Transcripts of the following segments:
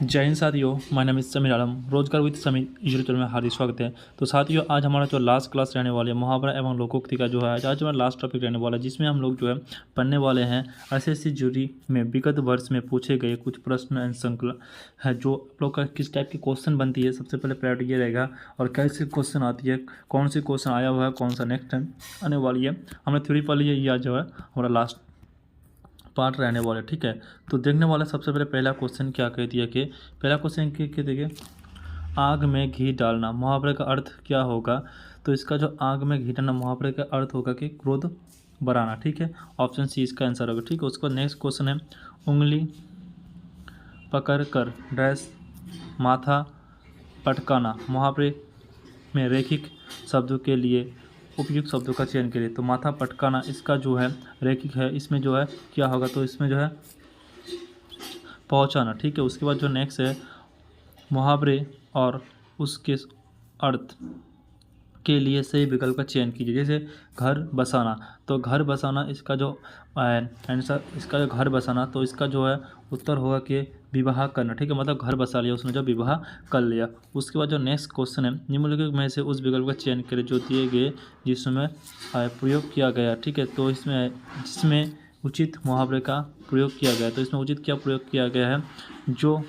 जय हिंद साथियों, my name is Sameer आलम। रोजगार विद समीर यूट्यूब चैनल में हार्दिक स्वागत है। तो साथियों, आज हमारा जो लास्ट क्लास रहने वाली है मुहावरा एवं लोकोक्ति का जो है आज हमारा लास्ट टॉपिक रहने वाला है, जिसमें हम लोग जो है पढ़ने वाले हैं एसएससी ज्यूरी में विगत वर्ष में पूछे गए कुछ प्रश्न एंड श्रृंखला है, जो आप लोग का किस टाइप की क्वेश्चन बनती है। सबसे पहले प्रायोरिटी ये रहेगा और कैसे क्वेश्चन आती है, कौन सी क्वेश्चन आया हुआ है, कौन सा नेक्स्ट टाइम आने वाली है। हमने थ्योरी पढ़ ली है, ये आज जो है हमारा लास्ट पार्ट रहने वाले। ठीक है, तो देखने वाला सबसे पहले पहला क्वेश्चन क्या कहती है कि पहला क्वेश्चन क्या देखिए, आग में घी डालना मुहावरे का अर्थ क्या होगा। तो इसका जो आग में घी डालना मुहावरे का अर्थ होगा कि क्रोध बढ़ाना। ठीक है, ऑप्शन सी इसका आंसर होगा। ठीक है, उसका नेक्स्ट क्वेश्चन है, उंगली पकड़ कर डैश माथा पटकाना मुहावरे में रैखिक शब्दों के लिए उपयुक्त शब्दों का चयन करें। तो माथा पटकाना इसका जो है रैखिक है, इसमें जो है क्या होगा, तो इसमें जो है पहुंचाना। ठीक है, उसके बाद जो नेक्स्ट है, मुहावरे और उसके अर्थ के लिए सही विकल्प का चयन कीजिए। जैसे घर बसाना, तो घर बसाना इसका जो आंसर, इसका जो घर बसाना, तो इसका जो है उत्तर होगा कि विवाह करना। ठीक है, मतलब घर बसा लिया उसने, जो विवाह कर लिया। उसके बाद जो नेक्स्ट क्वेश्चन है, निम्नलिखित में से उस विकल्प का चयन करें जो दिए गए जिसमें प्रयोग किया गया। ठीक है, तो इसमें जिसमें उचित मुहावरे का प्रयोग किया गया, तो इसमें उचित क्या प्रयोग किया गया है, जो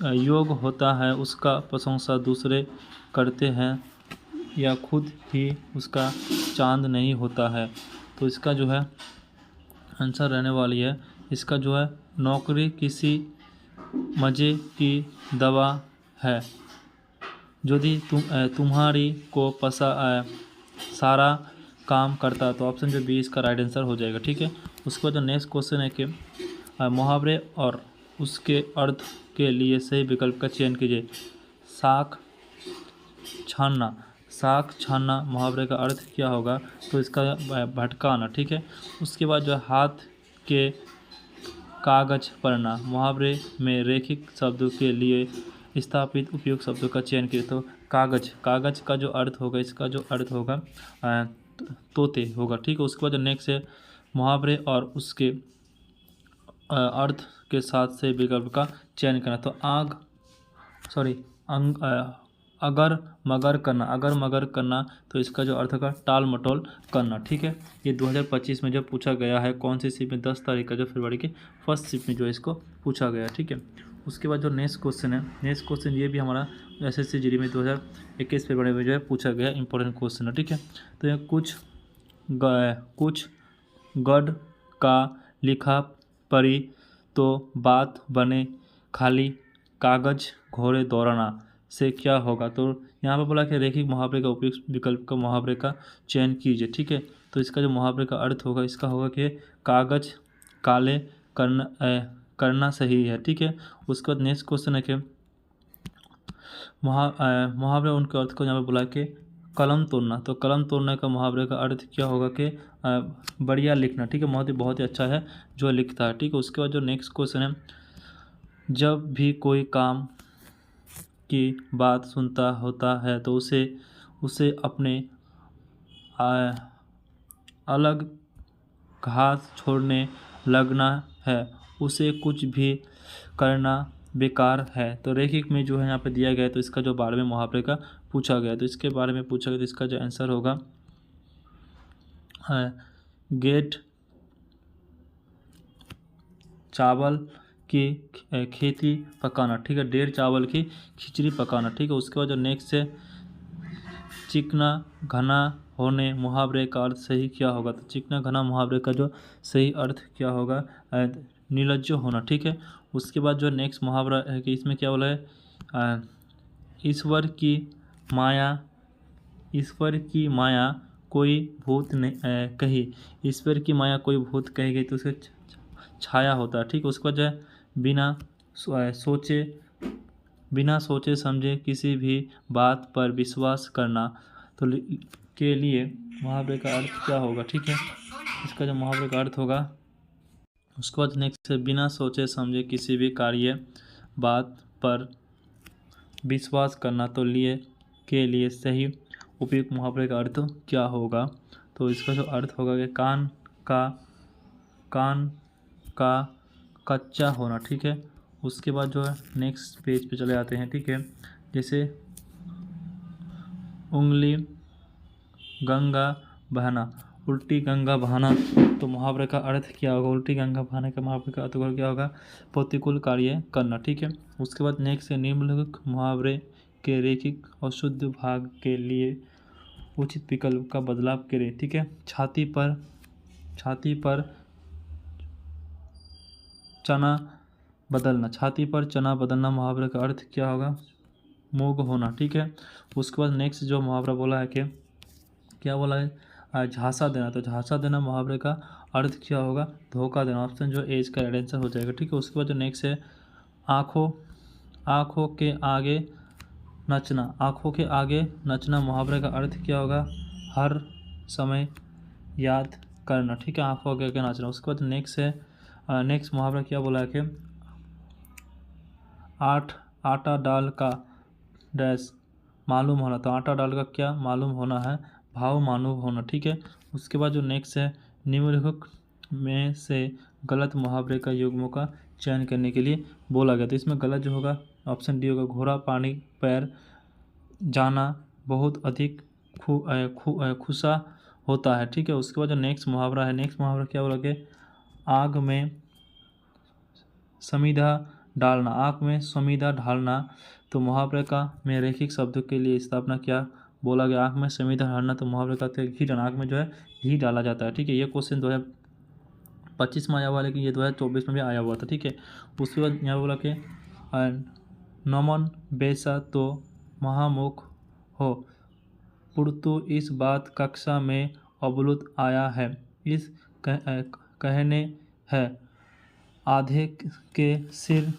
योग होता है उसका प्रशंसा दूसरे करते हैं या खुद ही उसका चांद नहीं होता है। तो इसका जो है आंसर रहने वाली है, इसका जो है नौकरी किसी मज़े की दवा है, यदि तुम्हारी को सारा काम करता। तो ऑप्शन जो बी इसका राइट आंसर हो जाएगा। ठीक है, उसके बाद जो नेक्स्ट क्वेश्चन है कि मुहावरे और उसके अर्थ के लिए सही विकल्प का चयन कीजिए। साख छानना, साख छानना मुहावरे का अर्थ क्या होगा, तो इसका भटकाना। ठीक है, उसके बाद जो हाथ के कागज पढ़ना मुहावरे में रैखिक शब्दों के लिए स्थापित उपयुक्त शब्दों का चयन कीजिए। तो कागज, कागज का जो अर्थ होगा, इसका जो अर्थ होगा तोते होगा। ठीक है, उसके बाद जो नेक्स्ट है, मुहावरे और उसके अर्थ के साथ से विकल्प का चयन करना। तो अगर मगर करना, अगर मगर करना, तो इसका जो अर्थ का टाल मटोल करना। ठीक है, ये 2025 में जो पूछा गया है, कौन सी शिप में 10 तारीख का जो फरवरी की फर्स्ट शिप में जो इसको पूछा गया। ठीक है, उसके बाद जो नेक्स्ट क्वेश्चन है, नेक्स्ट क्वेश्चन ये भी हमारा एसएससी जीडी में 2021 फरवरी में जो है पूछा गया इंपॉर्टेंट क्वेश्चन है। ठीक है, तो यह कुछ गढ़ का लिखा पढ़ी तो बात बने, खाली कागज घोड़े दौड़ाना से क्या होगा। तो यहाँ पर बोला कि रैखिक मुहावरे का उपयुक्त विकल्प का मुहावरे का चयन कीजिए। ठीक है, तो इसका जो मुहावरे का अर्थ होगा, इसका होगा कि कागज काले करना सही है। ठीक है, उसके बाद नेक्स्ट क्वेश्चन है कि मुहावरे उनके अर्थ को यहाँ पर बोला कि कलम तोड़ना, तो कलम तोड़ने का मुहावरे का अर्थ क्या होगा कि बढ़िया लिखना। ठीक है, बहुत ही अच्छा है जो लिखता है। ठीक है, उसके बाद जो नेक्स्ट क्वेश्चन है, जब भी कोई काम की बात सुनता होता है तो उसे अपने अलग घास छोड़ने लगना है, उसे कुछ भी करना बेकार है। तो रैखिक में जो है यहाँ पे दिया गया है, तो इसका जो बारे में मुहावरे का पूछा गया है, तो इसके बारे में पूछा गया, तो इसका जो आंसर होगा गेट चावल की खेती पकाना। ठीक है, डेढ़ चावल की खिचड़ी पकाना। ठीक है, उसके बाद जो नेक्स्ट है, चिकना घना होने मुहावरे का अर्थ सही क्या होगा। तो चिकना घना मुहावरे का जो सही अर्थ क्या होगा, निर्लज्ज होना। ठीक है, उसके बाद जो नेक्स्ट मुहावरा है कि इसमें क्या बोला है, ईश्वर की माया कोई भूत नहीं कही, ईश्वर की माया कोई भूत कही गई तो उसके छाया होता है। ठीक है, उसके बाद जो है बिना सोचे समझे किसी भी बात पर विश्वास करना, तो के लिए मुहावरे का अर्थ क्या होगा। ठीक है, इसका जो मुहावरे का अर्थ होगा, उसके बाद नेक्स्ट है, बिना सोचे समझे किसी भी कार्य बात पर विश्वास करना, तो के लिए सही उपयुक्त मुहावरे का अर्थ क्या होगा। तो इसका जो अर्थ होगा कि कान का कच्चा होना। ठीक है, उसके बाद जो है नेक्स्ट पेज पे चले आते हैं, ठीक है। जैसे उंगली गंगा बहाना, उल्टी गंगा बहाना, तो मुहावरे का अर्थ क्या होगा? उल्टी गंगा बहाने का मुहावरे का अर्थ क्या होगा? प्रतिकूल कार्य करना, ठीक है। उसके बाद नेक्स्ट है निम्नलिखित मुहावरे के रैखिक और शुद्ध भाग के लिए उचित विकल्प का बदलाव करें, ठीक है। छाती पर चना बदलना, छाती पर चना बदलना मुहावरे का अर्थ क्या होगा? मूग होना, ठीक है। उसके बाद नेक्स्ट जो मुहावरा बोला है कि क्या बोला है? झांसा देना, तो झांसा देना मुहावरे का अर्थ क्या होगा? धोखा देना। ऑप्शन जो एज का आंसर हो जाएगा, ठीक है। उसके बाद जो नेक्स्ट है आँखों के आगे नचना, आँखों के आगे नचना मुहावरे का अर्थ क्या होगा? हर समय याद करना, ठीक है, आँखों के आगे नचना। उसके बाद नेक्स्ट है नेक्स्ट मुहावरा क्या बोला है कि आटा डाल का डैश मालूम होना, तो आटा डाल का क्या मालूम होना है? भाव मालूम होना, ठीक है। उसके बाद जो नेक्स्ट है निम्नलिखित में से गलत मुहावरे का युग्मों का चयन करने के लिए बोला गया, तो इसमें गलत जो होगा ऑप्शन डी होगा, घोड़ा पानी पैर जाना बहुत अधिक खुशा होता है, ठीक है। उसके बाद जो नेक्स्ट मुहावरा है, नेक्स्ट मुहावरा क्या बोला कि आग में समीधा डालना, आग में समीधा ढालना, तो मुहावरे का में रैखिक शब्दों के लिए स्थापना क्या बोला गया? आग में समीधा डालना, तो मुहावरे का अर्थ है घी डालना, आग में जो है घी डाला जाता है, ठीक है। ये क्वेश्चन 2025 में आया हुआ, लेकिन ये 2024 में भी आया हुआ था, ठीक है। उसके बाद यहाँ बोला कि नमन बेसा तो महामुख हो, पुरतु इस बात कक्षा में अवलुत आया है, इस कहने है आधे के सिर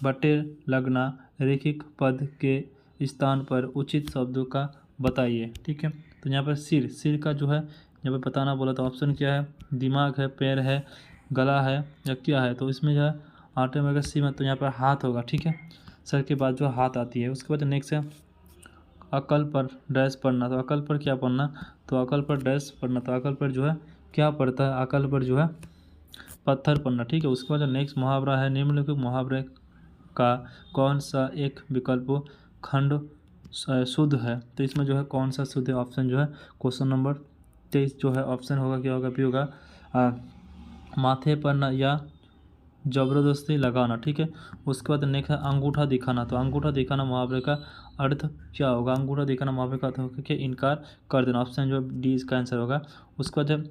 बटेर लगना, रैखिक पद के स्थान पर उचित शब्दों का बताइए, ठीक है। तो यहाँ पर सिर का जो है यहाँ पर बताना बोला, तो ऑप्शन क्या है? दिमाग है, पैर है, गला है या क्या है? तो इसमें जो है आटे में अगर सिर में तो यहाँ पर हाथ होगा, ठीक है। सर के बाद जो हाथ आती है। उसके बाद नेक्स्ट है अकल पर डैश पढ़ना, तो अकल पर क्या पढ़ना? तो अकल पर डैश पढ़ना, तो अकल पर जो है क्या पढ़ता है? अकल पर जो है पत्थर पढ़ना, ठीक है। उसके बाद जो नेक्स्ट मुहावरा है निम्नलिखित मुहावरे का कौन सा एक विकल्प खंड शुद्ध है? तो इसमें जो है कौन सा शुद्ध है? ऑप्शन जो है क्वेश्चन नंबर 23 जो है ऑप्शन होगा क्या होगा? भी होगा माथे पर न या जबरदस्ती लगाना, ठीक है। उसके बाद नेक्स्ट है अंगूठा दिखाना, तो अंगूठा दिखाना मुहावरे का अर्थ क्या होगा? अंगूठा दिखाना मुहावरे का अर्थ होगा कि इनकार कर देना, ऑप्शन जो डी इसका आंसर होगा। उसके बाद है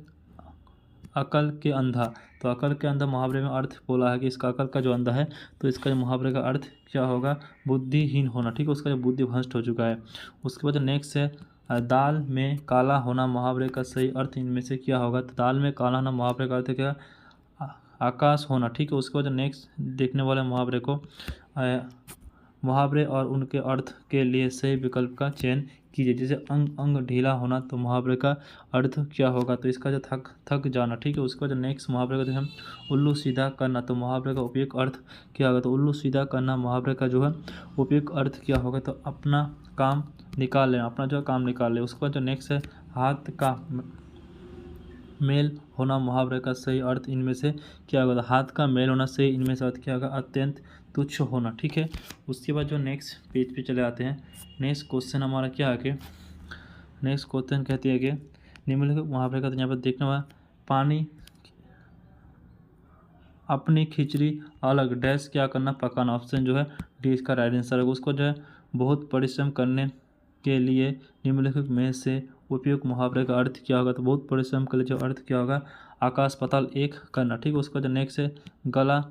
अकल के अंधा, तो अकल के अंधा मुहावरे में अर्थ बोला है कि इसका अकल का जो अंधा है, तो इसका मुहावरे का अर्थ क्या होगा? बुद्धिहीन होना, ठीक है। उसका जो बुद्धि भ्रष्ट हो चुका है। उसके बाद नेक्स्ट है दाल में काला होना मुहावरे का सही अर्थ इनमें से क्या होगा? तो दाल में काला होना मुहावरे का अर्थ क्या? आकाश होना, ठीक है। उसके बाद नेक्स्ट देखने वाले मुहावरे को मुहावरे और उनके अर्थ के लिए सही विकल्प का चयन कीजिए। जैसे अंग ढीला होना, तो मुहावरे का अर्थ क्या होगा? तो इसका जो थक जाना, ठीक है। उसके बाद नेक्स्ट मुहावरे का हम उल्लू सीधा करना, तो मुहावरे का उपयुक्त अर्थ क्या होगा? तो उल्लू सीधा करना मुहावरे का जो है उपयुक्त अर्थ क्या होगा? तो अपना काम निकाल लेना, अपना जो काम निकाल ले। उसके बाद जो नेक्स्ट है हाथ का मेल होना मुहावरे का सही अर्थ इनमें से क्या होगा? हाथ का मेल होना सही इनमें से अर्थ क्या होगा? अत्यंत तुच्छ होना, ठीक है। उसके बाद जो नेक्स्ट पेज पे चले आते हैं, नेक्स्ट क्वेश्चन हमारा क्या है कि नेक्स्ट क्वेश्चन कहती है कि निम्नलिखित मुहावरे का, तो यहाँ पर देखना हुआ पानी अपनी खिचड़ी अलग डैश क्या करना? पकाना, ऑप्शन जो है डी इसका राइट आंसर है। उसको जो है बहुत परिश्रम करने के लिए निम्नलिखित में से उपयुक्त मुहावरे का अर्थ क्या होगा? तो बहुत परिश्रम के लिए जो अर्थ क्या होगा? आकाश पाताल एक करना, ठीक है। उसका जो नेक्स्ट है गला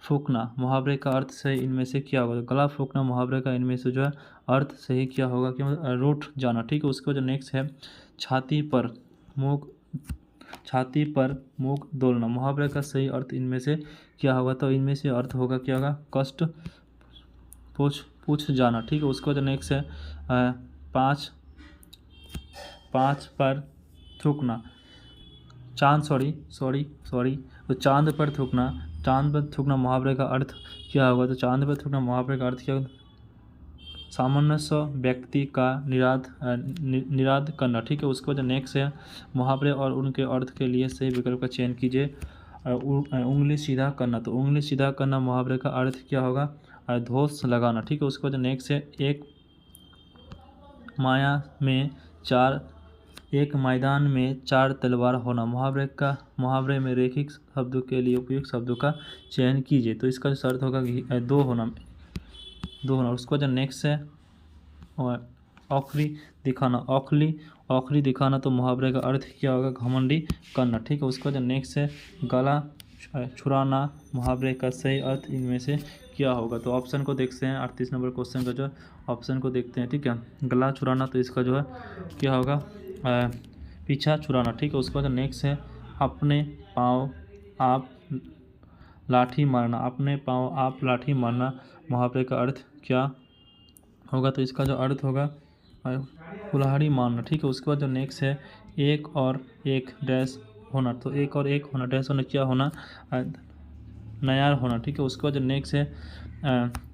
फूकना मुहावरे का अर्थ सही इनमें से क्या होगा? गला फूकना मुहावरे का इनमें से जो है अर्थ सही क्या होगा? कि रूठ जाना, ठीक है। उसका जो नेक्स्ट है छाती पर मुख डोलना मुहावरे का सही अर्थ इनमें से क्या होगा? तो इनमें से अर्थ होगा क्या होगा? कष्ट पूछ जाना, ठीक है। उसका जो नेक्स्ट है पाँच पर थूकना तो चांद पर थूकना मुहावरे का अर्थ क्या होगा? तो चांद पर थूकना मुहावरे का अर्थ क्या होगा? सामान्य व्यक्ति का निराद करना, ठीक है। उसके बाद नेक्स्ट है मुहावरे और उनके अर्थ के लिए सही विकल्प का चयन कीजिए। उंगली सीधा करना, तो उंगली सीधा करना मुहावरे का अर्थ क्या होगा? धौंस लगाना। ठीक है, उसके बाद नेक्स्ट है एक मैदान में 4 तलवार होना। मुहावरे में रेखिक शब्दों के लिए उपयुक्त शब्दों का चयन कीजिए। तो इसका जो शर्त होगा कि दो होना। उसके बाद नेक्स्ट है औखली दिखाना। औखली दिखाना, तो मुहावरे का अर्थ क्या होगा? घमंडी करना। ठीक है, उसके बाद नेक्स्ट है गला छुड़ाना। मुहावरे का सही अर्थ इनमें से क्या होगा? तो ऑप्शन को देखते हैं, 38 नंबर क्वेश्चन का जो ऑप्शन को देखते हैं। ठीक है, गला छुड़ाना, तो इसका जो है क्या होगा? पीछा छुड़ाना। ठीक है, उसके बाद नेक्स्ट है अपने पाँव आप लाठी मारना। अपने पाँव आप लाठी मारना, मुहावरे का अर्थ क्या होगा? तो इसका जो अर्थ होगा कुल्हाड़ी मारना। ठीक है, उसके बाद जो नेक्स्ट है एक और एक डैश होना। तो एक और एक होना, डैश होना, क्या होना? नयार होना। ठीक है, उसके बाद जो नेक्स्ट है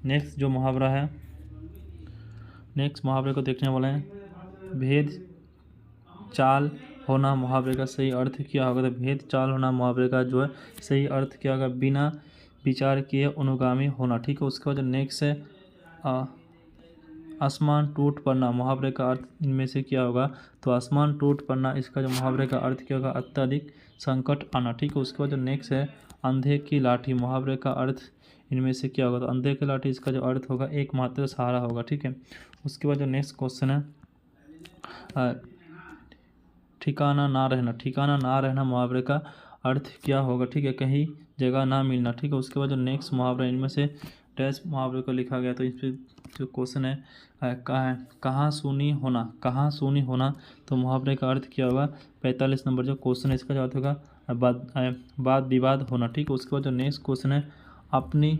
नेक्स्ट जो मुहावरा है, नेक्स्ट मुहावरे को देखने वाले हैं भेद चाल होना। मुहावरे का सही अर्थ क्या होगा? तो भेद चाल होना, मुहावरे का जो है सही अर्थ क्या होगा? बिना विचार किए अनुगामी होना। ठीक है, उसके बाद नेक्स्ट है आसमान टूट पड़ना। मुहावरे का अर्थ इनमें से क्या होगा? तो आसमान टूट पड़ना, इसका जो मुहावरे का अर्थ क्या होगा? अत्यधिक संकट आना। ठीक है, उसके बाद जो नेक्स्ट है अंधे की लाठी। मुहावरे का अर्थ इनमें से क्या होगा? तो अंधे की लाठी, इसका जो अर्थ होगा एकमात्र सहारा होगा। ठीक है, उसके बाद जो नेक्स्ट क्वेश्चन है ठिकाना ना रहना। ठिकाना ना रहना, मुहावरे का अर्थ क्या होगा? ठीक है, कहीं जगह ना मिलना। ठीक है, उसके बाद जो नेक्स्ट मुहावरा इनमें से डैश मुहावरे को लिखा गया, तो इस पर जो क्वेश्चन है कहाँ सुनी होना। कहाँ सुनी होना, तो मुहावरे का अर्थ क्या होगा? 45 नंबर जो क्वेश्चन है, इसका जो अर्थ होगा वाद विवाद होना। ठीक है, उसके बाद जो नेक्स्ट क्वेश्चन है अपनी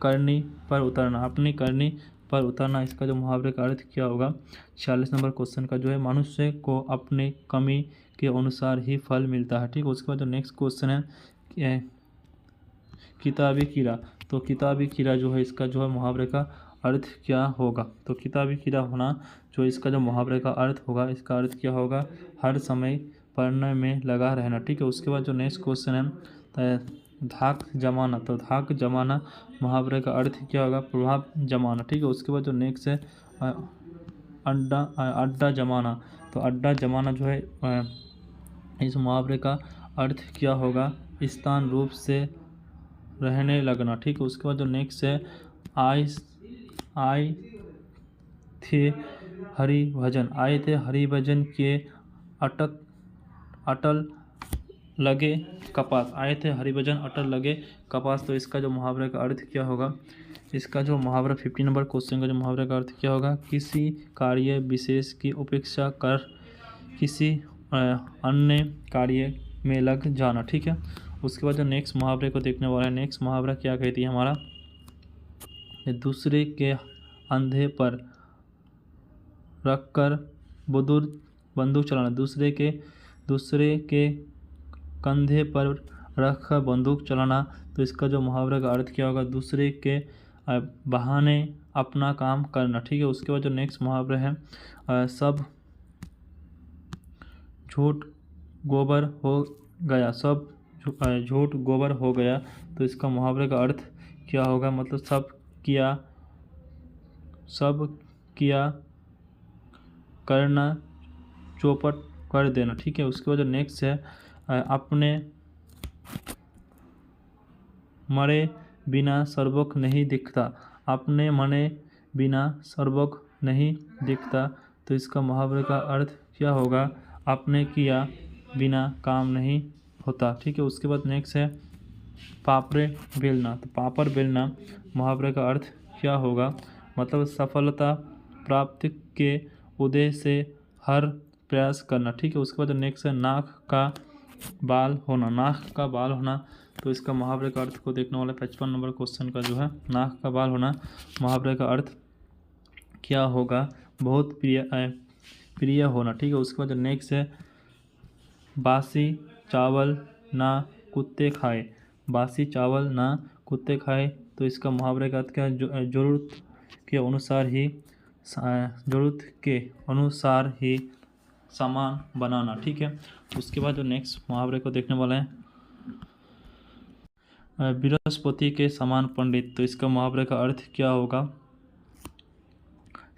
करनी पर उतरना। अपनी करनी पर उतरना, इसका जो मुहावरे का अर्थ क्या होगा? 46 नंबर क्वेश्चन का जो है मनुष्य को अपने कमी के अनुसार ही फल मिलता है। ठीक है, उसके बाद जो नेक्स्ट क्वेश्चन है किताबी कीड़ा। तो किताबी कीड़ा जो है, इसका जो है मुहावरे का अर्थ क्या होगा? तो किताबी कीड़ा होना, जो इसका जो मुहावरे का अर्थ होगा, इसका अर्थ क्या होगा? हर समय पढ़ने में लगा रहना। ठीक है, उसके बाद जो नेक्स्ट क्वेश्चन है धाक जमाना। तो धाक जमाना, मुहावरे का अर्थ क्या होगा? प्रभाव जमाना। ठीक है, उसके बाद जो नेक्स्ट है अड्डा जमाना। तो अड्डा जमाना जो है इस मुहावरे का अर्थ क्या होगा? स्थान रूप से रहने लगना। ठीक है, उसके बाद जो नेक्स्ट है आए थे हरि भजन के अटल लगे कपास। आए थे हरिभजन अटल लगे कपास, तो इसका जो मुहावरे का अर्थ क्या होगा? इसका जो मुहावरा 50 नंबर क्वेश्चन का जो मुहावरे का अर्थ क्या होगा? किसी कार्य विशेष की उपेक्षा कर किसी अन्य कार्य में लग जाना। ठीक है, उसके बाद जो नेक्स्ट मुहावरे को देखने वाला है, नेक्स्ट मुहावरा क्या कहती है हमारा? दूसरे के अंधे पर रखकर बंदूक चलाना। दूसरे के कंधे पर रखकर बंदूक चलाना, तो इसका जो मुहावरे का अर्थ क्या होगा? दूसरे के बहाने अपना काम करना। ठीक है, उसके बाद जो नेक्स्ट मुहावरे है सब झूठ गोबर हो गया। सब झूठ गोबर हो गया, तो इसका मुहावरे का अर्थ क्या होगा? मतलब सब किया करना चौपट कर देना। ठीक है, उसके बाद जो नेक्स्ट है अपने मरे बिना सर्वोक नहीं दिखता। अपने मरे बिना सर्वोक नहीं दिखता, तो इसका मुहावरे का अर्थ क्या होगा? अपने किया बिना काम नहीं होता। ठीक है, उसके बाद नेक्स्ट है पापड़ बेलना। तो पापड़ बेलना, मुहावरे का अर्थ क्या होगा? मतलब सफलता प्राप्ति के उद्देश्य से हर प्रयास करना। ठीक है, उसके बाद नेक्स्ट है नाक का बाल होना। नाक का बाल होना, तो इसका मुहावरे का अर्थ को देखने वाला 55 नंबर क्वेश्चन का जो है नाक का बाल होना, मुहावरे का अर्थ क्या होगा? बहुत प्रिय होना। ठीक है, उसके बाद नेक्स्ट है बासी चावल ना कुत्ते खाए। बासी चावल ना कुत्ते खाए, तो इसका मुहावरे का अर्थ क्या है? ज़रूरत के अनुसार ही सामान बनाना। ठीक है, उसके बाद जो नेक्स्ट मुहावरे को देखने वाला है बृहस्पति के समान पंडित, तो इसका मुहावरे का अर्थ क्या होगा?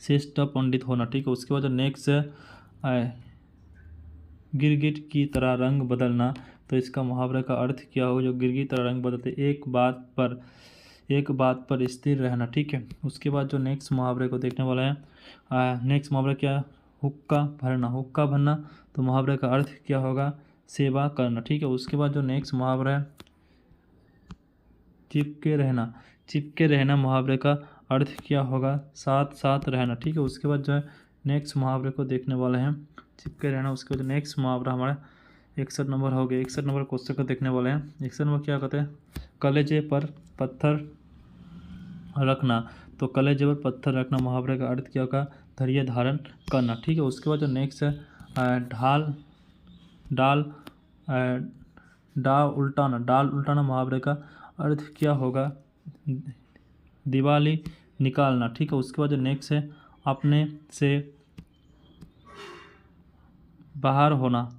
श्रेष्ठ पंडित होना। ठीक है, उसके बाद नेक्स्ट गिरगिट की तरह रंग बदलना, तो इसका मुहावरे का अर्थ क्या होगा? जो गिरगिट तरह रंग बदलते, एक बात पर स्थिर रहना। ठीक है, उसके बाद जो नेक्स्ट मुहावरे को देखने वाला है, नेक्स्ट मुहावरा क्या है? हुक्का भरना। हुक्का भरना, तो मुहावरे का अर्थ क्या होगा? सेवा करना। ठीक है, उसके बाद जो नेक्स्ट मुहावरा है चिपके रहना। चिपके रहना मुहावरे का अर्थ क्या होगा? साथ साथ रहना। ठीक है, उसके बाद जो है नेक्स्ट मुहावरे को देखने वाले हैं, चिपके रहना। उसके बाद नेक्स्ट मुहावरा हमारा 61 नंबर हो गया। 61 नंबर क्वेश्चन को देखने वाले हैं। 61 नंबर क्या कहते हैं? कलेजे पर पत्थर रखना, तो कलेजे पर पत्थर रखना मुहावरे का अर्थ क्या होगा? धैर्य धारण करना। ठीक है, उसके बाद जो नेक्स्ट है डाल उल्टाना। डाल उल्टाना मुहावरे का अर्थ क्या होगा? दिवाली निकालना। ठीक है, उसके बाद जो नेक्स्ट है अपने से बाहर होना।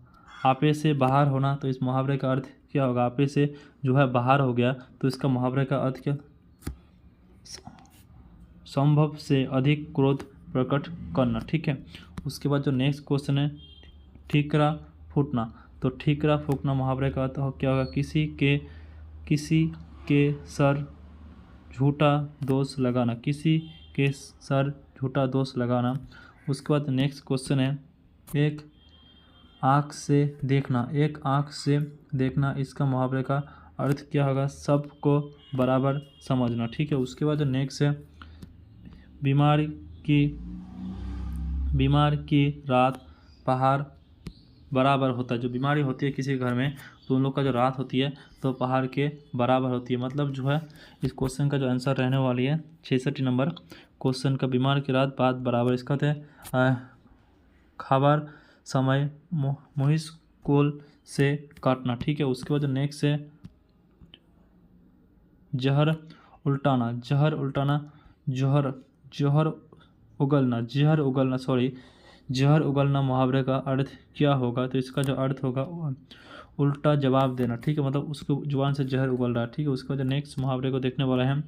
आपे से बाहर होना, तो इस मुहावरे का अर्थ क्या होगा? आपे से जो है बाहर हो गया, तो इसका मुहावरे का अर्थ क्या? संभव से अधिक क्रोध प्रकट करना। ठीक है, उसके बाद जो नेक्स्ट क्वेश्चन है ठीकरा फूटना, तो ठीकरा फूटना मुहावरे का अर्थ क्या होगा? किसी के सर झूठा दोष लगाना। किसी के सर झूठा दोष लगाना। उसके बाद नेक्स्ट क्वेश्चन है एक आँख से देखना। एक आँख से देखना, इसका मुहावरे का अर्थ क्या होगा? सबको बराबर समझना। ठीक है, उसके बाद नेक्स्ट है बीमार की रात पहाड़ बराबर होता है। जो बीमारी होती है किसी घर में, तो उन लोग का जो रात होती है तो पहाड़ के बराबर होती है। मतलब जो है इस क्वेश्चन का जो आंसर रहने वाली है 66 नंबर क्वेश्चन का, बीमार की रात बात बराबर। इसका है खबर समय मुहिस कोल से काटना। ठीक है, उसके बाद नेक्स्ट है जहर उल्टाना। जहर उल्टाना जहर उगलना मुहावरे का अर्थ क्या होगा? तो इसका जो अर्थ होगा उल्टा जवाब देना। ठीक है, मतलब उसको जुबान से जहर उगल रहा है। ठीक है, उसके बाद नेक्स्ट मुहावरे को देखने वाला है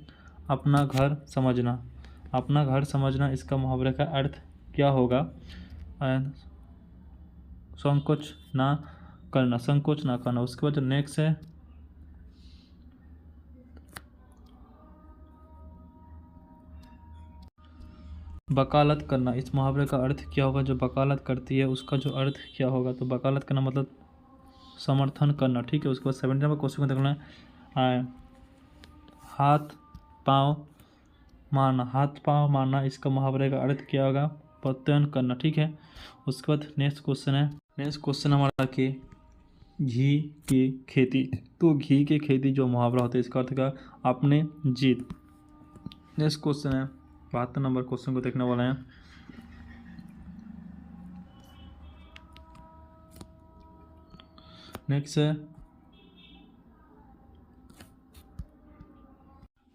अपना घर समझना। अपना घर समझना, इसका मुहावरे का अर्थ क्या होगा? संकोच ना करना। उसके बाद नेक्स्ट है वकालत करना। इस मुहावरे का अर्थ क्या होगा? जो वकालत करती है उसका जो अर्थ क्या होगा? तो वकालत करना मतलब समर्थन करना। ठीक है, उसके बाद 70 नंबर क्वेश्चन को देखना है हाथ पाँव मारना। हाथ पाँव मारना, इसका मुहावरे का अर्थ क्या होगा? प्रत्ययन करना। ठीक है, उसके बाद नेक्स्ट क्वेश्चन हमारा कि घी की खेती। तो घी की खेती जो मुहावरा होता है इसका अर्थ का अपने जीत। नेक्स्ट क्वेश्चन है 72 नंबर क्वेश्चन को देखने वाले हैं नेक्स्ट है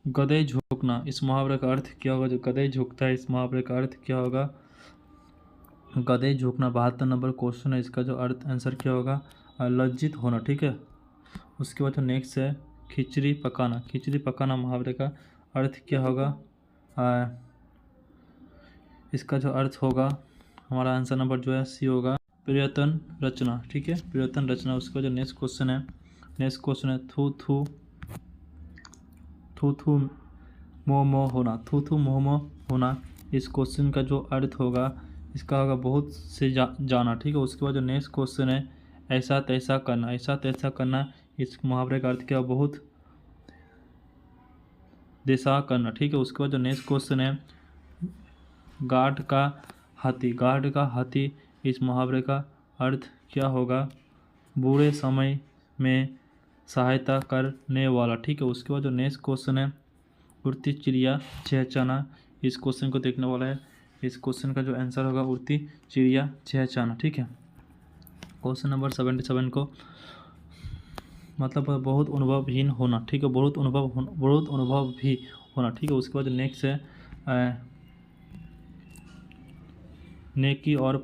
गधे झोंकना। इस मुहावरे का अर्थ क्या होगा? जो गधे झोंकता है, इस मुहावरे का अर्थ क्या होगा? गधे झोंकना 72 नंबर क्वेश्चन है, इसका जो अर्थ आंसर क्या होगा? लज्जित होना। ठीक है, उसके बाद जो नेक्स्ट है खिचड़ी पकाना। खिचड़ी पकाना मुहावरे का अर्थ क्या होगा? इसका जो अर्थ होगा हमारा आंसर नंबर जो है सी होगा प्रयत्न रचना। ठीक है, प्रयत्न रचना। उसका जो नेक्स्ट क्वेश्चन है थू थू मोह मोह होना। थू थू मोह मोह होना, इस क्वेश्चन का जो अर्थ होगा इसका होगा बहुत से जाना। ठीक है, उसके बाद जो नेक्स्ट क्वेश्चन है ऐसा तैसा करना। ऐसा तैसा करना, इस मुहावरे का अर्थ क्या? बहुत दिशा करना। ठीक है, उसके बाद जो नेक्स्ट क्वेश्चन है गाढ़ का हाथी, इस मुहावरे का अर्थ क्या होगा? बुरे समय में सहायता करने वाला। ठीक है, उसके बाद जो नेक्स्ट क्वेश्चन है उड़ती चिड़िया चहचहाना। इस क्वेश्चन को देखने वाला है, इस क्वेश्चन का जो आंसर होगा उड़ती चिड़िया चहचहाना। ठीक है, क्वेश्चन नंबर 77 को मतलब बहुत अनुभवहीन होना। ठीक है, बहुत अनुभव भी होना। ठीक है, उसके बाद नेक्स्ट है नेकी और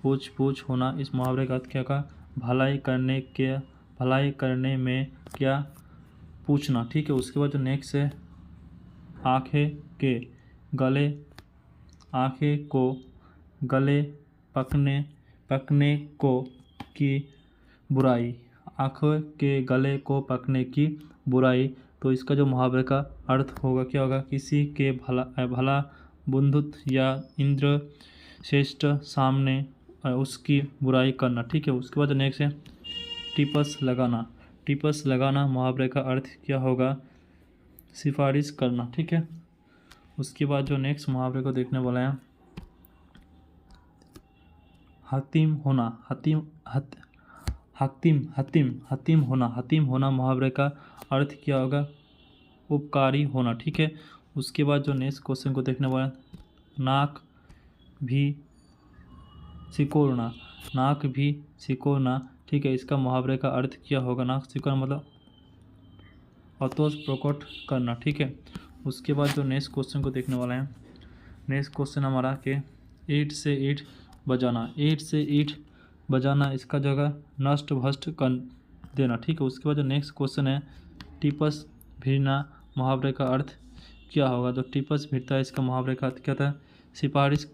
पूछ पूछ होना। इस मुहावरे का अर्थ क्या का? भलाई करने के भलाई करने में क्या पूछना। ठीक है, उसके बाद जो नेक्स्ट है आंखें के गले, आंखें को गले पकने को की बुराई, आंखों के गले को पकने की बुराई। तो इसका जो मुहावरे का अर्थ होगा क्या होगा, किसी के भला बंधुत्व या इंद्र श्रेष्ठ सामने उसकी बुराई करना। ठीक है, उसके बाद नेक्स्ट है टिपस लगाना, टिपस लगाना मुहावरे का अर्थ क्या होगा, सिफारिश करना। ठीक है, उसके बाद जो नेक्स्ट मुहावरे को देखने वाला है हतीम होना, हतीम होना, हतीम होना मुहावरे का अर्थ क्या होगा, उपकारी होना। ठीक है, उसके बाद जो नेक्स्ट क्वेश्चन को देखने वाला नाक भी सिकोड़ना, नाक भी सिकोड़ना। ठीक है, इसका मुहावरे का अर्थ क्या होगा, नाक सिकोड़ना मतलब अतोष प्रकट करना। ठीक है, उसके बाद जो नेक्स्ट क्वेश्चन को देखने वाला है, नेक्स्ट क्वेश्चन हमारा कि ईंट से ईंट बजाना, ईंट से ईंट बजाना इसका जगह नष्ट भ्रष्ट कर देना। ठीक है, उसके बाद जो नेक्स्ट क्वेश्चन है टिपस भिड़ना मुहावरे का अर्थ क्या होगा, जो टिपस भिड़ता है इसका मुहावरे का अर्थ क्या था, सिफारिश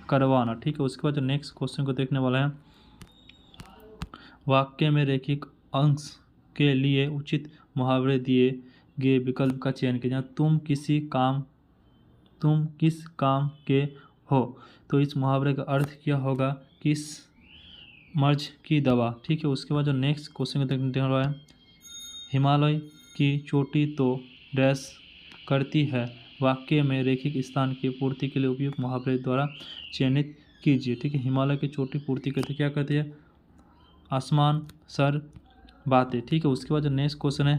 करवाना। ठीक है, उसके बाद जो नेक्स्ट क्वेश्चन को देखने वाला है वाक्य में रैखिक अंश के लिए उचित मुहावरे दिए गए विकल्प का चयन कीजिए। तुम किस काम के हो, तो इस मुहावरे का अर्थ क्या होगा, किस मर्ज की दवा। ठीक है, उसके बाद जो नेक्स्ट क्वेश्चन को देखने वाला है हिमालय की चोटी तो डैश करती है, वाक्य में रैखिक स्थान की पूर्ति के लिए उपयुक्त मुहावरे द्वारा चयनित कीजिए। ठीक है, हिमालय की चोटी पूर्ति करती क्या करती है, आसमान सर बातें। ठीक है, उसके बाद जो नेक्स्ट क्वेश्चन है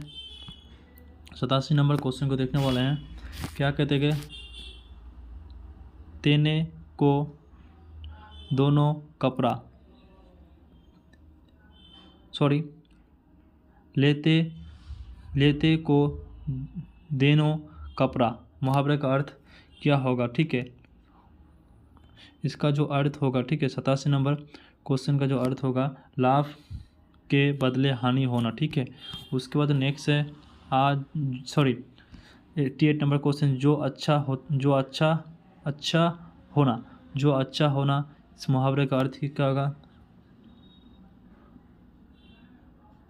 87 नंबर क्वेश्चन को देखने वाले हैं, क्या कहते हैं, तेने को दोनों कपड़ा, सॉरी लेते को देनो कपड़ा मुहावरे का अर्थ क्या होगा। ठीक है, इसका जो अर्थ होगा, ठीक है 87 नंबर क्वेश्चन का जो अर्थ होगा लाभ के बदले हानि होना। ठीक है, उसके बाद नेक्स्ट है 88 नंबर क्वेश्चन जो अच्छा होना इस मुहावरे का अर्थ क्या होगा,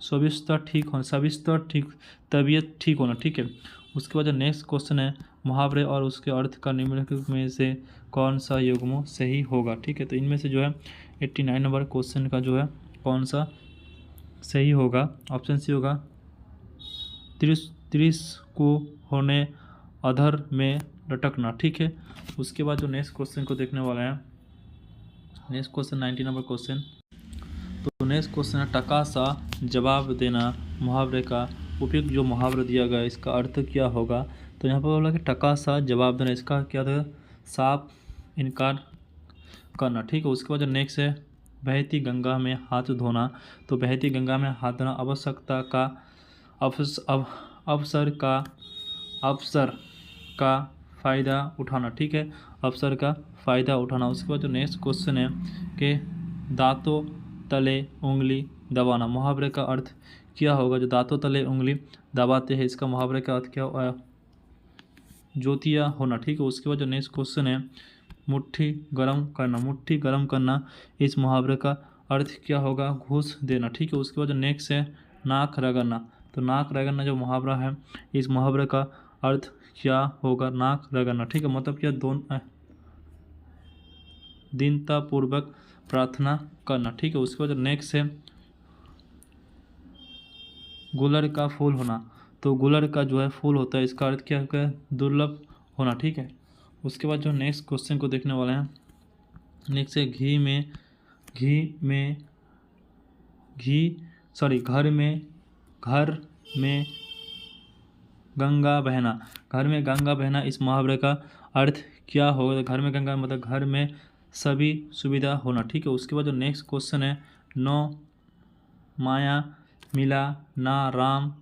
सविस्तर ठीक तबीयत ठीक होना। ठीक है, उसके बाद जो नेक्स्ट क्वेश्चन है मुहावरे और उसके अर्थ का निम्नलिखित में से कौन सा युग्म सही होगा। ठीक है, तो इनमें से जो है 89 नंबर क्वेश्चन का जो है कौन सा सही होगा, ऑप्शन सी होगा त्रिश को होने अधर में लटकना। ठीक है, उसके बाद जो नेक्स्ट क्वेश्चन को देखने वाला है, नेक्स्ट क्वेश्चन 90 नंबर क्वेश्चन, तो नेक्स्ट क्वेश्चन है टका सा जवाब देना मुहावरे का उपयुक्त जो मुहावरा दिया गया इसका अर्थ क्या होगा। तो यहाँ पर बोला कि टका सा जवाब देना, इसका क्या था, साफ इनकार करना। ठीक है, उसके बाद जो नेक्स्ट है बहती गंगा में हाथ धोना, तो बहती गंगा में हाथ धोना आवश्यकता का अवसर का फ़ायदा उठाना। ठीक है, अवसर का फ़ायदा उठाना। उसके बाद जो नेक्स्ट क्वेश्चन है कि दांतों तले उंगली दबाना मुहावरे का अर्थ क्या होगा, जो दांतों तले उंगली दबाते हैं इसका मुहावरे का अर्थ क्या होगा, ज्योतिया होना। ठीक है, उसके बाद जो नेक्स्ट क्वेश्चन है मुट्ठी गरम करना इस मुहावरे का अर्थ क्या होगा, घूस देना। ठीक है, उसके बाद जो नेक्स्ट है नाक रगड़ना, तो नाक रगड़ना जो मुहावरा है इस मुहावरे का अर्थ क्या होगा, नाक रगड़ना। ठीक है, मतलब क्या, दीनतापूर्वक प्रार्थना करना। ठीक है, उसके बाद जो नेक्स्ट है गुलर का फूल होना, तो गुलर का जो है फूल होता है इसका अर्थ क्या होगा, दुर्लभ होना। ठीक है, उसके बाद जो नेक्स्ट क्वेश्चन को देखने वाले हैं, नेक्स्ट है घर में गंगा बहना इस मुहावरे का अर्थ क्या होगा, घर में गंगा मतलब घर में सभी सुविधा होना। ठीक है, उसके बाद जो नेक्स्ट क्वेश्चन है नो माया मिला ना राम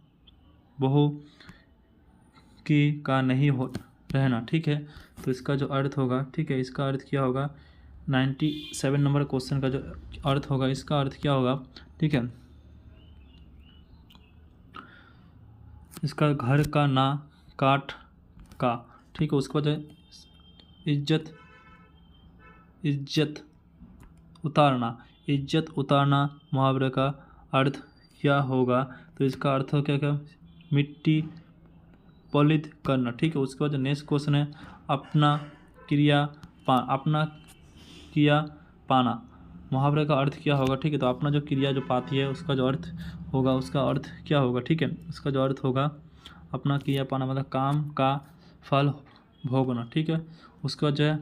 बहू की का नहीं हो रहना। ठीक है, तो इसका जो अर्थ होगा, ठीक है, इसका अर्थ क्या होगा, 97 नंबर क्वेश्चन का जो अर्थ होगा इसका अर्थ क्या होगा, ठीक है, इसका घर का ना काठ का, ठीक है। उसके बाद इज्जत इज्जत उतारना, इज्जत उतारना मुहावरे का अर्थ क्या होगा? तो इसका अर्थ हो क्या क्या, मिट्टी पलित करना, ठीक है। उसके बाद नेक्स्ट क्वेश्चन है अपना क्रिया पाना मुहावरे का अर्थ क्या होगा? ठीक है। तो अपना जो क्रिया जो पाती है उसका जो अर्थ होगा, उसका अर्थ क्या होगा? ठीक है, उसका जो अर्थ होगा अपना क्रिया पाना मतलब काम का फल भोगना, ठीक है। उसके बाद जो है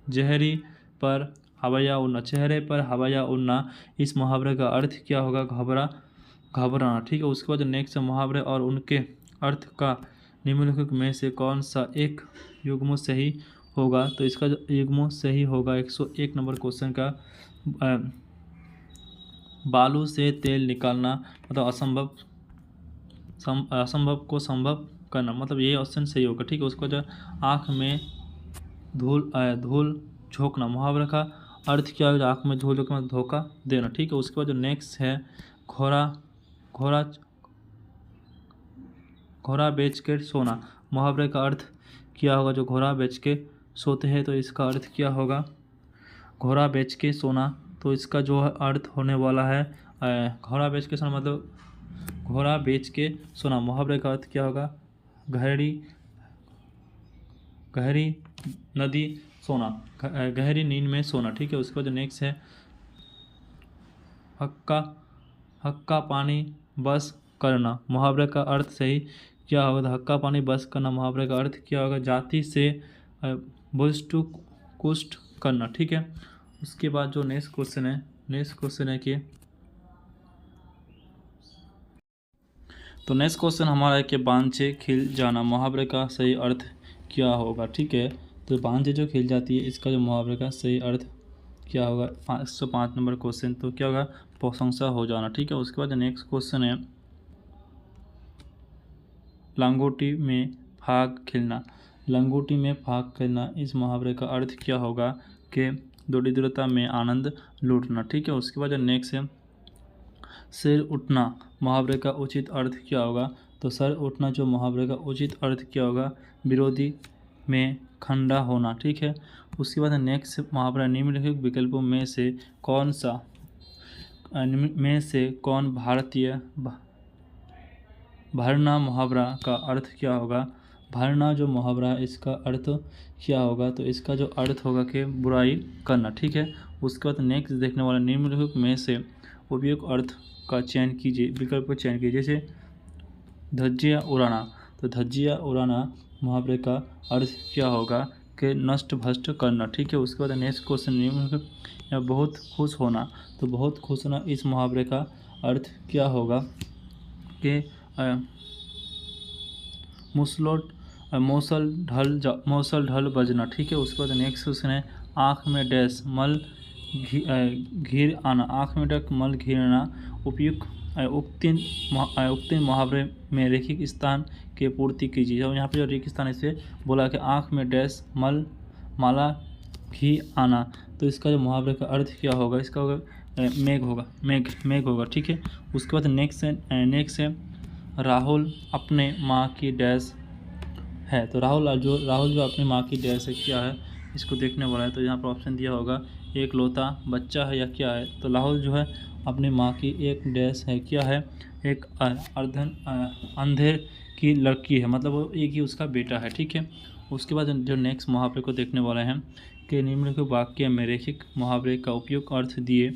जहरी पर हवाया उड़ना, चेहरे पर हवाया उड़ना, इस मुहावरे का अर्थ क्या होगा? घबराना, ठीक है। उसके बाद नेक्स्ट मुहावरे और उनके अर्थ का निम्नलिखित में से कौन सा एक युग्म सही होगा? तो इसका जो युग्म सही होगा 101 नंबर क्वेश्चन का बालू से तेल निकालना मतलब असंभव को संभव करना, मतलब ये ऑप्शन सही होगा, ठीक है। उसको जो आँख में धूल झोंकना मुहावरे का अर्थ क्या होगा? आँख में धूल झोंकना धोखा देना, ठीक है। उसके बाद जो नेक्स्ट है घोड़ा बेच के सोना मुहावरे का अर्थ क्या होगा? जो घोड़ा बेच के सोते हैं तो इसका अर्थ क्या होगा? घोड़ा बेच के सोना, तो इसका जो अर्थ होने वाला है घोड़ा बेच के सोना मतलब घोड़ा बेच के सोना मुहावरे का अर्थ क्या होगा? गहरी नदी सोना, गहरी नींद में सोना, ठीक है। उसके बाद नेक्स्ट है हक्का पानी बस करना मुहावरे का अर्थ सही क्या होगा? हक्का पानी बस करना मुहावरे का अर्थ क्या होगा? जाति से कुष्ट करना, ठीक है। उसके बाद जो नेक्स्ट क्वेश्चन है कि तो नेक्स्ट क्वेश्चन हमारा है कि बांझे खिल जाना मुहावरे का सही अर्थ क्या होगा? ठीक है। तो बांझे जो खिल जाती है इसका जो मुहावरे का सही अर्थ क्या होगा? 105 नंबर क्वेश्चन, तो क्या होगा? प्रशंसा हो जाना, ठीक है। उसके बाद नेक्स्ट क्वेश्चन है लंगोटी में फाग खिलना, लंगोटी में फाग खिलना, इस मुहावरे का अर्थ क्या होगा? कि दरिद्रता में आनंद लूटना, ठीक है। उसके बाद नेक्स्ट है सिर उठना मुहावरे का उचित अर्थ क्या होगा? तो सर उठना जो मुहावरे का उचित अर्थ क्या होगा? विरोधी में खंडा होना, ठीक है। उसके बाद नेक्स्ट मुहावरा निम्नलिखित विकल्पों में से कौन भारतीय भरना मुहावरा का अर्थ क्या होगा? भरना जो मुहावरा है इसका अर्थ क्या होगा? तो इसका जो अर्थ होगा कि बुराई करना, ठीक है। उसके बाद नेक्स्ट देखने वाला निम्नलिखित में से उपयुक्त अर्थ का चयन कीजिए, विकल्प का चयन कीजिए। जैसे धज्जियाँ उड़ाना, तो धज्जियाँ उड़ाना मुहावरे का अर्थ क्या होगा? कि नष्ट भ्रष्ट करना, ठीक है। उसके बाद नेक्स्ट क्वेश्चन निम्नलिखित या बहुत खुश होना, तो बहुत खुश होना इस मुहावरे का अर्थ क्या होगा? कि मौसल ढल बजना, ठीक है। उसके बाद नेक्स्ट क्वेश्चन है आँख में डैश मल घिर आना, आँख में डैश मल घिर आना उक्ति मुहावरे में रेखिक स्थान के पूर्ति कीजिए। और यहाँ पे जो रेखिक स्थान इसे बोला कि आँख में डैश मल माला घी आना, तो इसका जो मुहावरे का अर्थ क्या होगा? इसका होगा मेघ होगा, ठीक है। उसके बाद नेक्स्ट है राहुल अपने माँ की डैश है, तो राहुल जो अपनी माँ की डैश है क्या है? इसको देखने वाला है। तो यहाँ पर ऑप्शन दिया होगा एक लौता बच्चा है या क्या है? तो राहुल जो है अपनी माँ की एक डैश है, क्या है? एक अंधेर की लड़की है, मतलब वो एक ही उसका बेटा है, ठीक है। उसके बाद जो नेक्स्ट मुहावरे को देखने वाला है कि निम्नलिखित वाक्य में रेखिक मुहावरे का उपयुक्त अर्थ दिए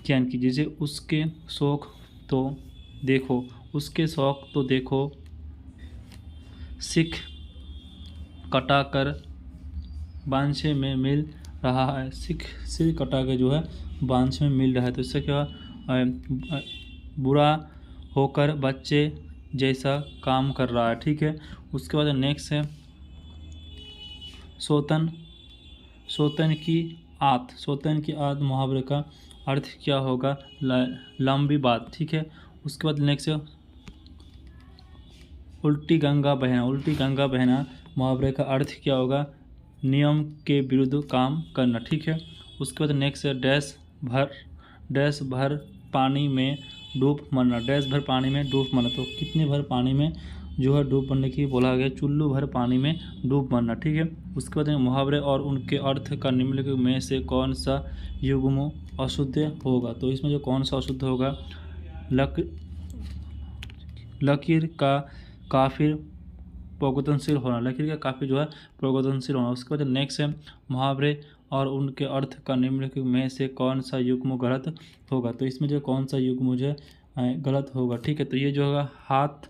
चयन कीजिए। जैसे उसके शौक तो देखो सिख कटाकर बांछे में मिल रहा है, सिर कटा के जो है बांछे में मिल रहा है, तो इससे क्या बुरा होकर बच्चे जैसा काम कर रहा है, ठीक है। उसके बाद नेक्स्ट है सोतन की आत मुहावरे का अर्थ क्या होगा? लंबी बात, ठीक है। उसके बाद नेक्स्ट है उल्टी गंगा बहना मुहावरे का अर्थ क्या होगा? नियम के विरुद्ध काम करना, ठीक है। उसके बाद नेक्स्ट है डैश भर पानी में डूब मरना, डैश भर पानी में डूब मरना, तो कितने भर पानी में जो है डूब मरने की बोला गया, चुल्लू भर पानी में डूब मरना। ठीक है, उसके बाद मुहावरे और उनके अर्थ का निम्नलिखित में से कौन सा युग्म अशुद्ध होगा। तो इसमें जो कौन सा अशुद्ध होगा, लकीर का काफिर प्रगोदनशील होना, लकीर का काफी जो है प्रगोदनशील होना। उसके बाद नेक्स्ट है मुहावरे और उनके अर्थ का निम्नलिखित में से कौन सा युग्म गलत होगा। तो इसमें जो कौन सा युग्म जो है गलत होगा। ठीक है, तो ये जो होगा हाथ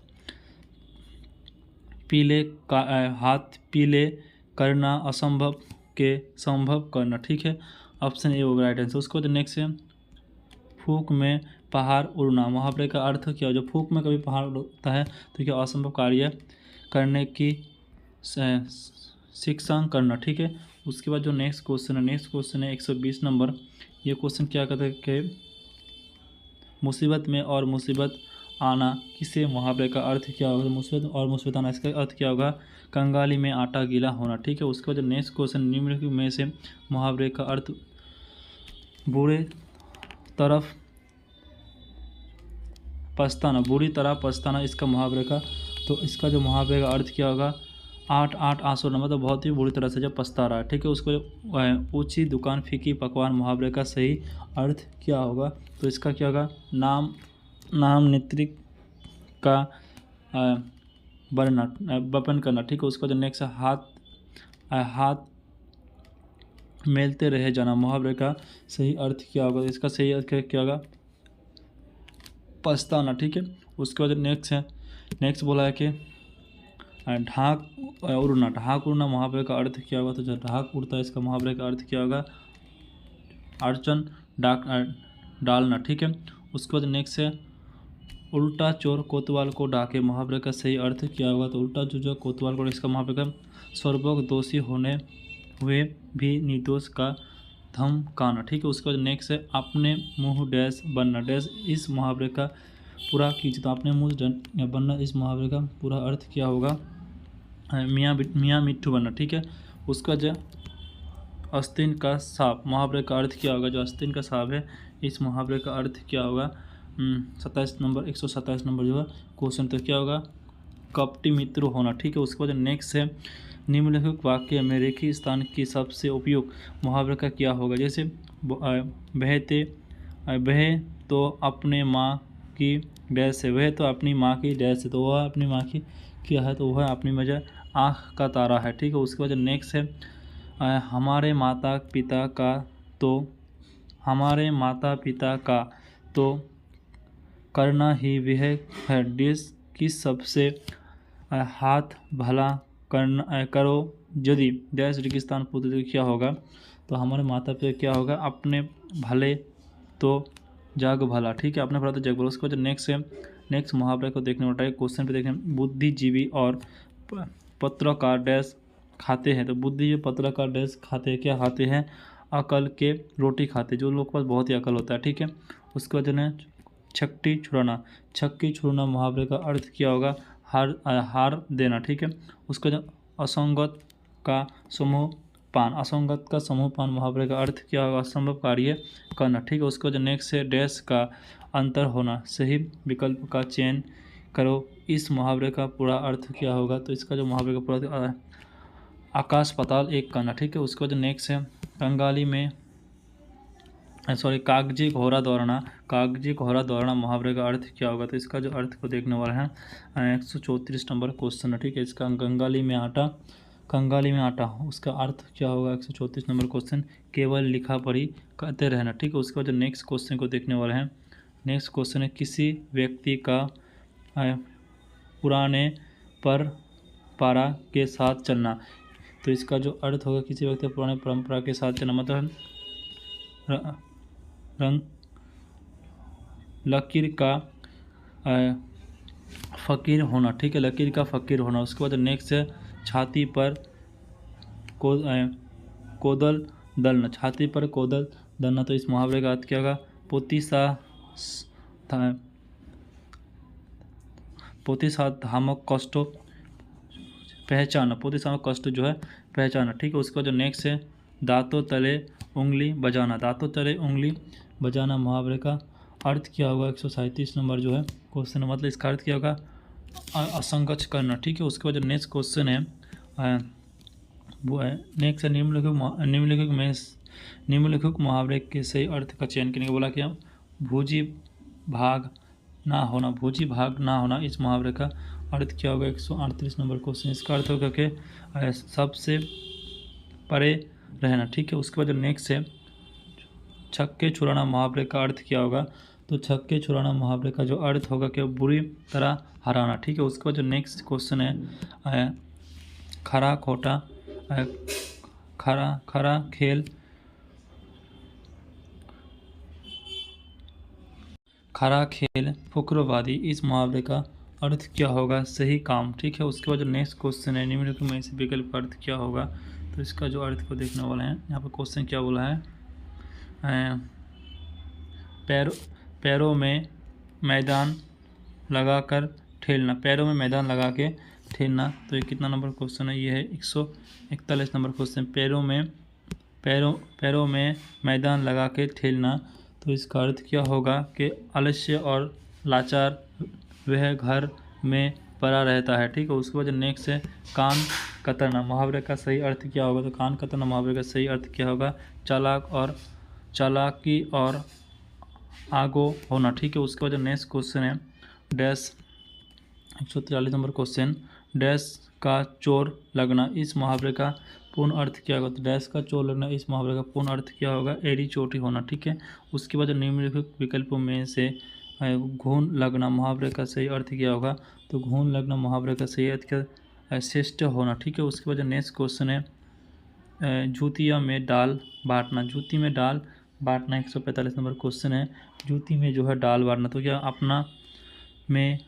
पीले करना असंभव के संभव करना। ठीक है, ऑप्शन ए होगा राइट आंसर। उसके बाद नेक्स्ट है फूक में पहाड़ उड़ना, मुहावरे का अर्थ क्या हो। जो फूक में कभी पहाड़ उड़ता है तो क्या असंभव कार्य करने की शिक्षा करना। ठीक है, उसके बाद जो नेक्स्ट क्वेश्चन है 120 नंबर। ये क्वेश्चन क्या कहता है कि मुसीबत में और मुसीबत आना किसे मुहावरे का अर्थ क्या होगा। मुसीबत और मुसीबत आना, इसका अर्थ क्या होगा, कंगाली में आटा गीला होना। ठीक है, उसके बाद नेक्स्ट क्वेश्चन निम्नलिखित में से मुहावरे का अर्थ बुरी तरह पछताना, इसका मुहावरे का, तो इसका जो मुहावरे का अर्थ क्या होगा, 8 आंसू नंबर, तो बहुत ही बुरी तरह से जब पछता रहा है। ठीक है, उसको ऊंची दुकान फीकी पकवान, मुहावरे का सही अर्थ क्या होगा। तो इसका क्या होगा, नाम नेत्रिक का बपन करना। ठीक है, उसका जो नेक्स्ट हाथ मेलते रहे जाना, मुहावरे का सही अर्थ क्या होगा। इसका सही अर्थ क्या होगा, पछताना। ठीक है, उसके बाद नेक्स्ट बोला है कि ढाक उड़ना मुहावरे का अर्थ क्या होगा। तो जो ढाक उड़ता है इसका मुहावरे का अर्थ क्या होगा, अड़चन डालना। ठीक है, उसके बाद नेक्स्ट है उल्टा चोर कोतवाल को डाके, मुहावरे का सही अर्थ क्या होगा। तो उल्टा जो कोतवाल को, इसका मुहावरे का सर्वोग दोषी होने हुए भी निर्दोष का धमकाना। ठीक है, उसके बाद नेक्स्ट है अपने मुँह डैश बनना, डैश इस मुहावरे का पूरा कीजिए। तो अपने मुँह बनना, इस मुहावरे का पूरा अर्थ क्या होगा, मियाँ मिट्ठू बनना। ठीक है, उसका जो आस्तीन का सांप, मुहावरे का अर्थ क्या होगा। जो आस्तीन का सांप है इस मुहावरे का अर्थ क्या होगा, 127 नंबर जो है क्वेश्चन, तो क्या होगा, कपटी मित्र होना। ठीक है, उसके बाद नेक्स्ट है निम्नलिखित वाक्य में रेखी स्थान की सबसे उपयुक्त मुहावरे का क्या होगा। जैसे बहे तो अपने माँ की डैश है, वह तो अपनी माँ की डैश है, तो वह अपनी माँ की क्या है, तो वह अपनी वजह आँख का तारा है। ठीक है, उसके बाद नेक्स्ट है हमारे माता पिता का तो करना ही वह है डिश की सबसे हाथ भला करो यदि डैश रेगिस्तान पुत्र क्या होगा। तो हमारे माता पिता क्या होगा, अपने भले तो जग भला। ठीक है, अपने भला तो जग भला। उसके बाद नेक्स्ट मुहावरे को देखने वाला क्वेश्चन पे देखने, बुद्धिजीवी और पत्रकार डैश खाते हैं। तो बुद्धिजीवी पत्रकार डैश खाते हैं, क्या खाते हैं, अकल के रोटी खाते, जो लोग के पास बहुत ही अकल होता है। ठीक है, उसके बाद छक्की छुड़ाना मुहावरे का अर्थ क्या होगा, हार देना। ठीक है, उसका जो असंगत का समूह पान मुहावरे का अर्थ क्या होगा, असंभव कार्य करना। ठीक है, उसका जो नेक्स्ट है डैश का अंतर होना, सही विकल्प का चयन करो, इस मुहावरे का पूरा अर्थ क्या होगा। तो इसका जो मुहावरे का पूरा आकाश पाताल एक करना। ठीक है, उसका जो नेक्स्ट है कागजी घोड़ा दौड़ना मुहावरे का अर्थ क्या होगा। तो इसका जो अर्थ को देखने वाला है 134 नंबर क्वेश्चन है। ठीक है, इसका कंगाली में आटा उसका अर्थ क्या होगा, 134 नंबर क्वेश्चन, केवल लिखा पढ़ी करते रहना। ठीक है, उसके बाद जो नेक्स्ट क्वेश्चन को देखने वाले हैं, नेक्स्ट क्वेश्चन है किसी व्यक्ति का पुराने परंपरा के साथ चलना। तो इसका जो अर्थ होगा, किसी व्यक्ति का पुराने परंपरा के साथ चलना मतलब लकीर का फ़कीर होना। ठीक है, लकीर का फ़कीर होना। उसके बाद नेक्स्ट है छाती पर कोदल दलना, छाती पर कोदल दलना। तो इस मुहावरे का अर्थ क्या होगा, पोती सा धामक कष्टों पहचाना, पोती सामक कष्ट जो है पहचाना। ठीक है, उसका जो नेक्स्ट है दांतों तले उंगली बजाना मुहावरे का अर्थ क्या होगा 137 नंबर जो है क्वेश्चन, मतलब इसका अर्थ क्या होगा असंगत करना। ठीक है, उसके बाद जो नेक्स्ट क्वेश्चन है वो है नेक्स्ट है निम्नलिखित मुहावरे के सही अर्थ का चयन करने को बोला। क्या भूजी भाग ना होना, भूजी भाग ना होना, इस मुहावरे का अर्थ क्या होगा 138 नंबर क्वेश्चन। इसका अर्थ होगा कि सबसे परे रहना। ठीक है, उसके बाद जो नेक्स्ट है छक्के छुड़ाना मुहावरे का अर्थ क्या होगा, तो छक्के छुड़ाना मुहावरे का जो अर्थ होगा कि बुरी तरह हराना। ठीक है, उसके बाद जो नेक्स्ट क्वेश्चन है खरा खोटा खरा खेल खरा खेल फुकरवादी, इस मुहावरे का अर्थ क्या होगा सही काम। ठीक है, उसके बाद जो नेक्स्ट क्वेश्चन है निम्नलिखित में से विकल्प का अर्थ क्या होगा, तो इसका जो अर्थ को देखने वाले हैं। यहाँ पर क्वेश्चन क्या बोला है पैरों में मैदान लगाकर ठेलना, पैरों में मैदान लगा के ठेलना। तो ये कितना नंबर क्वेश्चन है, ये है 141 नंबर क्वेश्चन। पैरों में मैदान लगा के ठेलना, तो इसका अर्थ क्या होगा कि आलस्य और लाचार वह घर में पड़ा रहता है। ठीक है, उसके बाद नेक्स्ट है कान कतरना मुहावरे का सही अर्थ क्या होगा, तो कान कतरना मुहावरे का सही अर्थ क्या होगा चालाकी और आगो होना। ठीक है, उसके बाद नेक्स्ट क्वेश्चन है डैश 143 नंबर क्वेश्चन डैश का चोर लगना, इस मुहावरे का पूर्ण अर्थ क्या होगा, तो डैश का चोर लगना, इस मुहावरे का पूर्ण अर्थ क्या होगा एड़ी चोटी होना। ठीक है, उसके बाद निम्नलिखित विकल्पों में से घून लगना मुहावरे का सही अर्थ क्या होगा, तो घून लगना मुहावरे का सही अर्थ क्या श्रेष्ठ होना। ठीक है, उसके बाद नेक्स्ट क्वेश्चन है जूतिया में डाल बांटना, जूती में डाल बांटना 145 नंबर क्वेश्चन है जूती में जो है डाल बांटना, तो क्या अपना में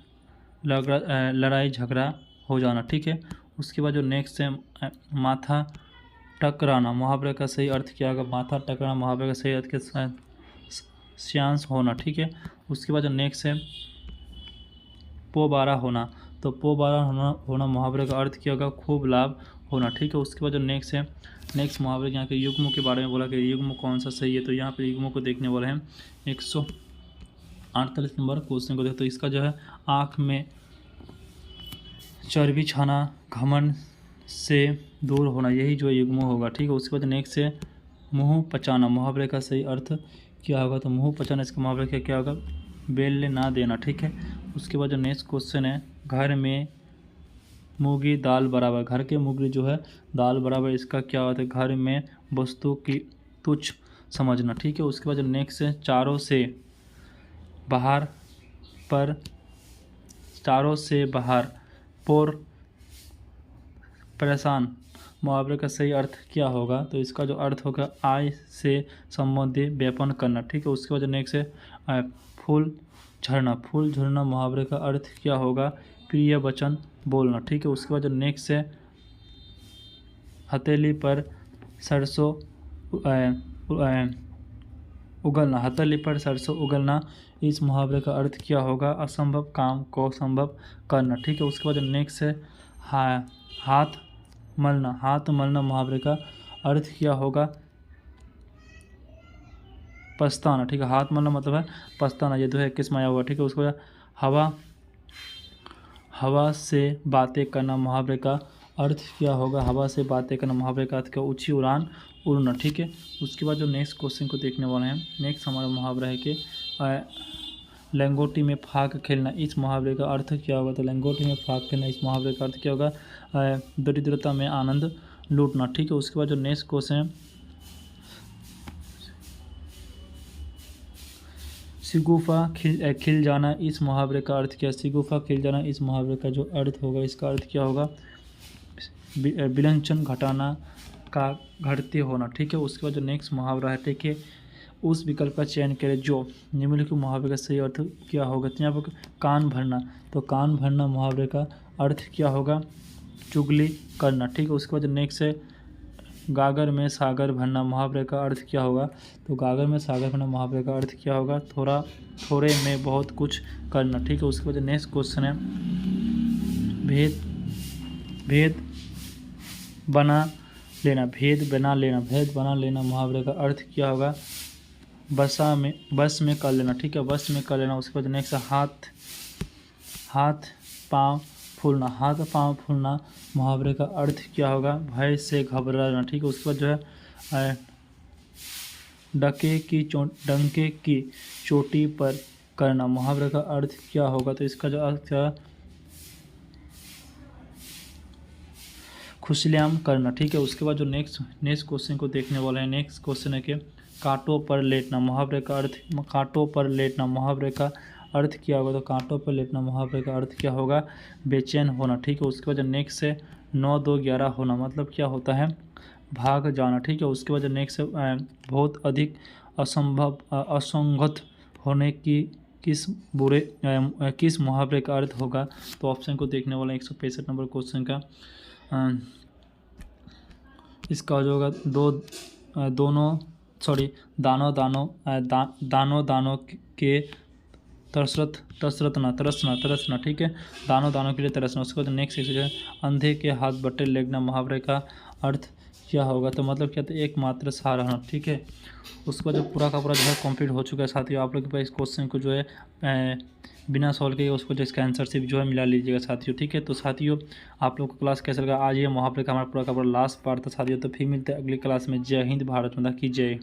लड़ाई झगड़ा हो जाना। ठीक है, उसके बाद जो नेक्स्ट है माथा टकराना मुहावरे का सही अर्थ क्या होगा, माथा टकराना मुहावरे का सही अर्थ क्या श्यांश होना। ठीक है, उसके बाद जो नेक्स्ट है पोबारा होना, तो पोबारा होना मुहावरे का अर्थ क्या होगा खूब लाभ होना। ठीक है, उसके बाद जो नेक्स्ट मुहावरे यहाँ के युग्मों के बारे में बोला कि युग्म कौन सा सही है, तो यहाँ पे युग्मों को देखने वाले हैं 148 नंबर क्वेश्चन को देखो। तो इसका जो है आँख में चर्बी छाना घमंड से दूर होना, यही जो युग्म होगा। ठीक है, उसके बाद नेक्स्ट है मुँह पचाना मुहावरे का सही अर्थ क्या होगा, तो मुँह पचाना इसका मुहावरे का क्या होगा बेलने ना देना। ठीक है, उसके बाद जो नेक्स्ट क्वेश्चन है घर में मूंगी दाल बराबर, घर के मूंगी जो है दाल बराबर, इसका क्या होता है घर में वस्तु की तुच्छ समझना। ठीक है, उसके बाद जो नेक्स्ट है चारों से बाहर पर परेशान मुहावरे का सही अर्थ क्या होगा, तो इसका जो अर्थ होगा आय से संबंधित व्यापन करना। ठीक है, उसके बाद नेक्स्ट है फूल झड़ना मुहावरे का अर्थ क्या होगा प्रिय वचन बोलना। ठीक है, उसके बाद जो नेक्स्ट है हथेली पर सरसों उगलना, इस मुहावरे का अर्थ क्या होगा असंभव काम को संभव करना। ठीक है, उसके बाद नेक्स्ट है हाथ मलना मुहावरे का अर्थ क्या होगा पछताना। ठीक है, हाथ मलना मतलब है पछताना, ये 2021 में आया हुआ। ठीक है, उसके बाद हवा से बातें करना मुहावरे का अर्थ क्या होगा हवा से बातें करना मुहावरे का अर्थ क्या ऊंची उड़ान उड़ना। ठीक है, उसके बाद जो नेक्स्ट क्वेश्चन को देखने वाले हैं नेक्स्ट हमारा मुहावरा है कि लंगोटी में फाग खेलना, इस मुहावरे का अर्थ क्या होगा, तो लंगोटी में फाग खेलना इस मुहावरे का अर्थ क्या होगा दरिद्रता में आनंद लूटना। ठीक है, उसके बाद जो नेक्स्ट क्वेश्चन है शिगुफा खिल जाना, इस मुहावरे का अर्थ क्या शिगुफा खिल जाना, इस मुहावरे का जो अर्थ होगा इसका अर्थ क्या होगा विलंचन घटाना का घटते होना। ठीक है, उसके बाद जो नेक्स्ट मुहावरा है ठीक है उस विकल्प का चयन करें जो निम्नलिखित मुहावरे का सही अर्थ क्या होगा, तो यहाँ पर कान भरना, तो कान भरना मुहावरे का अर्थ क्या होगा चुगली करना। ठीक है, उसके बाद नेक्स्ट है गागर में सागर भरना मुहावरे का अर्थ क्या होगा, तो गागर में सागर भरना मुहावरे का अर्थ क्या होगा थोड़े में बहुत कुछ करना। ठीक है, उसके बाद नेक्स्ट क्वेश्चन है भेद बना लेना मुहावरे का अर्थ क्या होगा बस में कर लेना, ठीक है, बस में कर लेना। उसके बाद नेक्स्ट हाथ पाँव फूलना। हाथ पाँव फूलना मुहावरे का अर्थ क्या होगा? भय से घबराना, ठीक है। उसके बाद जो है डंके की चोटी पर करना मुहावरे का अर्थ क्या होगा? तो इसका जो अर्थ क्या, खुशल्याम करना, ठीक है। उसके बाद जो नेक्स्ट क्वेश्चन को देखने वाले हैं, नेक्स्ट क्वेश्चन है कि कांटों पर लेटना मुहावरे का अर्थ, कांटों पर लेटना मुहावरे का अर्थ क्या होगा? तो कांटों पर लेटना मुहावरे का अर्थ क्या होगा? बेचैन होना, ठीक है। उसके बाद नेक्स्ट है 9 2 11 होना, मतलब क्या होता है? भाग जाना, ठीक है। उसके बाद नेक्स्ट है बहुत अधिक असंगत होने की किस मुहावरे का अर्थ होगा? तो ऑप्शन को देखने वाला 165 नंबर क्वेश्चन का इसका जो होगा दानों के तरसना, ठीक है। दानों के लिए तरसना। उसके बाद नेक्स्ट है अंधे के हाथ बटे लेगना मुहावरे का अर्थ क्या होगा? तो मतलब क्या, तो एकमात्र सहारा, ठीक है। उसके बाद जो पूरा का पूरा जो है कंप्लीट हो चुका है साथियों। आप लोग के पास इस क्वेश्चन को जो है बिना सॉल्व किए उसको जो इसका आंसर सिर्फ जो है मिला लीजिएगा साथियों, ठीक है। तो साथियों आप लोग को क्लास कैसा लगा? आज ये मुहावरे का हमारा पूरा का पूरा लास्ट पार्ट था साथियों। तो फिर मिलते हैं अगली क्लास में। जय हिंद, भारत माता की जय।